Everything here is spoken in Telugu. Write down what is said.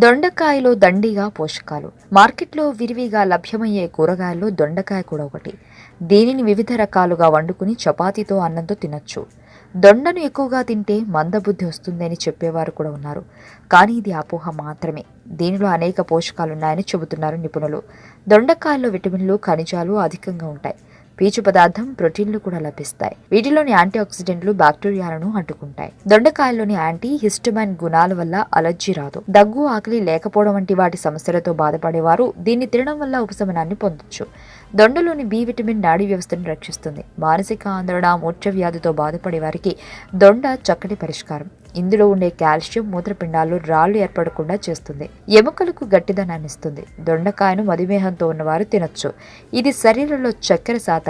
దొండకాయలో దండిగా పోషకాలు. మార్కెట్లో విరివిగా లభ్యమయ్యే కూరగాయల్లో దొండకాయ కూడా ఒకటి. దీనిని వివిధ రకాలుగా వండుకుని చపాతీతో అన్నంతో తినొచ్చు. దొండను ఎక్కువగా తింటే మందబుద్ధి వస్తుందని చెప్పేవారు కూడా ఉన్నారు. కానీ ఇది అపోహ మాత్రమే. దీనిలో అనేక పోషకాలున్నాయని చెబుతున్నారు నిపుణులు. దొండకాయల్లో విటమిన్లు, ఖనిజాలు అధికంగా ఉంటాయి. పీచు పదార్థం, ప్రోటీన్లు కూడా లభిస్తాయి. వీటిలోని యాంటీ ఆక్సిడెంట్లు బ్యాక్టీరియాలను అడ్డుకుంటాయి. దొండకాయల్లోని యాంటీ హిస్టమైన్ గుణాల వల్ల అలర్జీ రాదు. దగ్గు, ఆకలి లేకపోవడం వంటి వాటి సమస్యలతో బాధపడేవారు దీన్ని తినడం వల్ల ఉపశమనాన్ని పొందొచ్చు. దొండలోని బి విటమిన్ నాడీ వ్యవస్థను రక్షిస్తుంది. మానసిక ఆందోళన, మూర్ఛ వ్యాధితో బాధపడే వారికి దొండ చక్కటి పరిష్కారం. ఇందులో ఉండే కాల్షియం మూత్రపిండాల్లో రాళ్లు ఏర్పడకుండా చేస్తుంది. ఎముకలకు గట్టిదనాన్ని ఇస్తుంది. దొండకాయను మధుమేహంతో ఉన్నవారు తినొచ్చు. ఇది శరీరంలో చక్కెర శాతాన్ని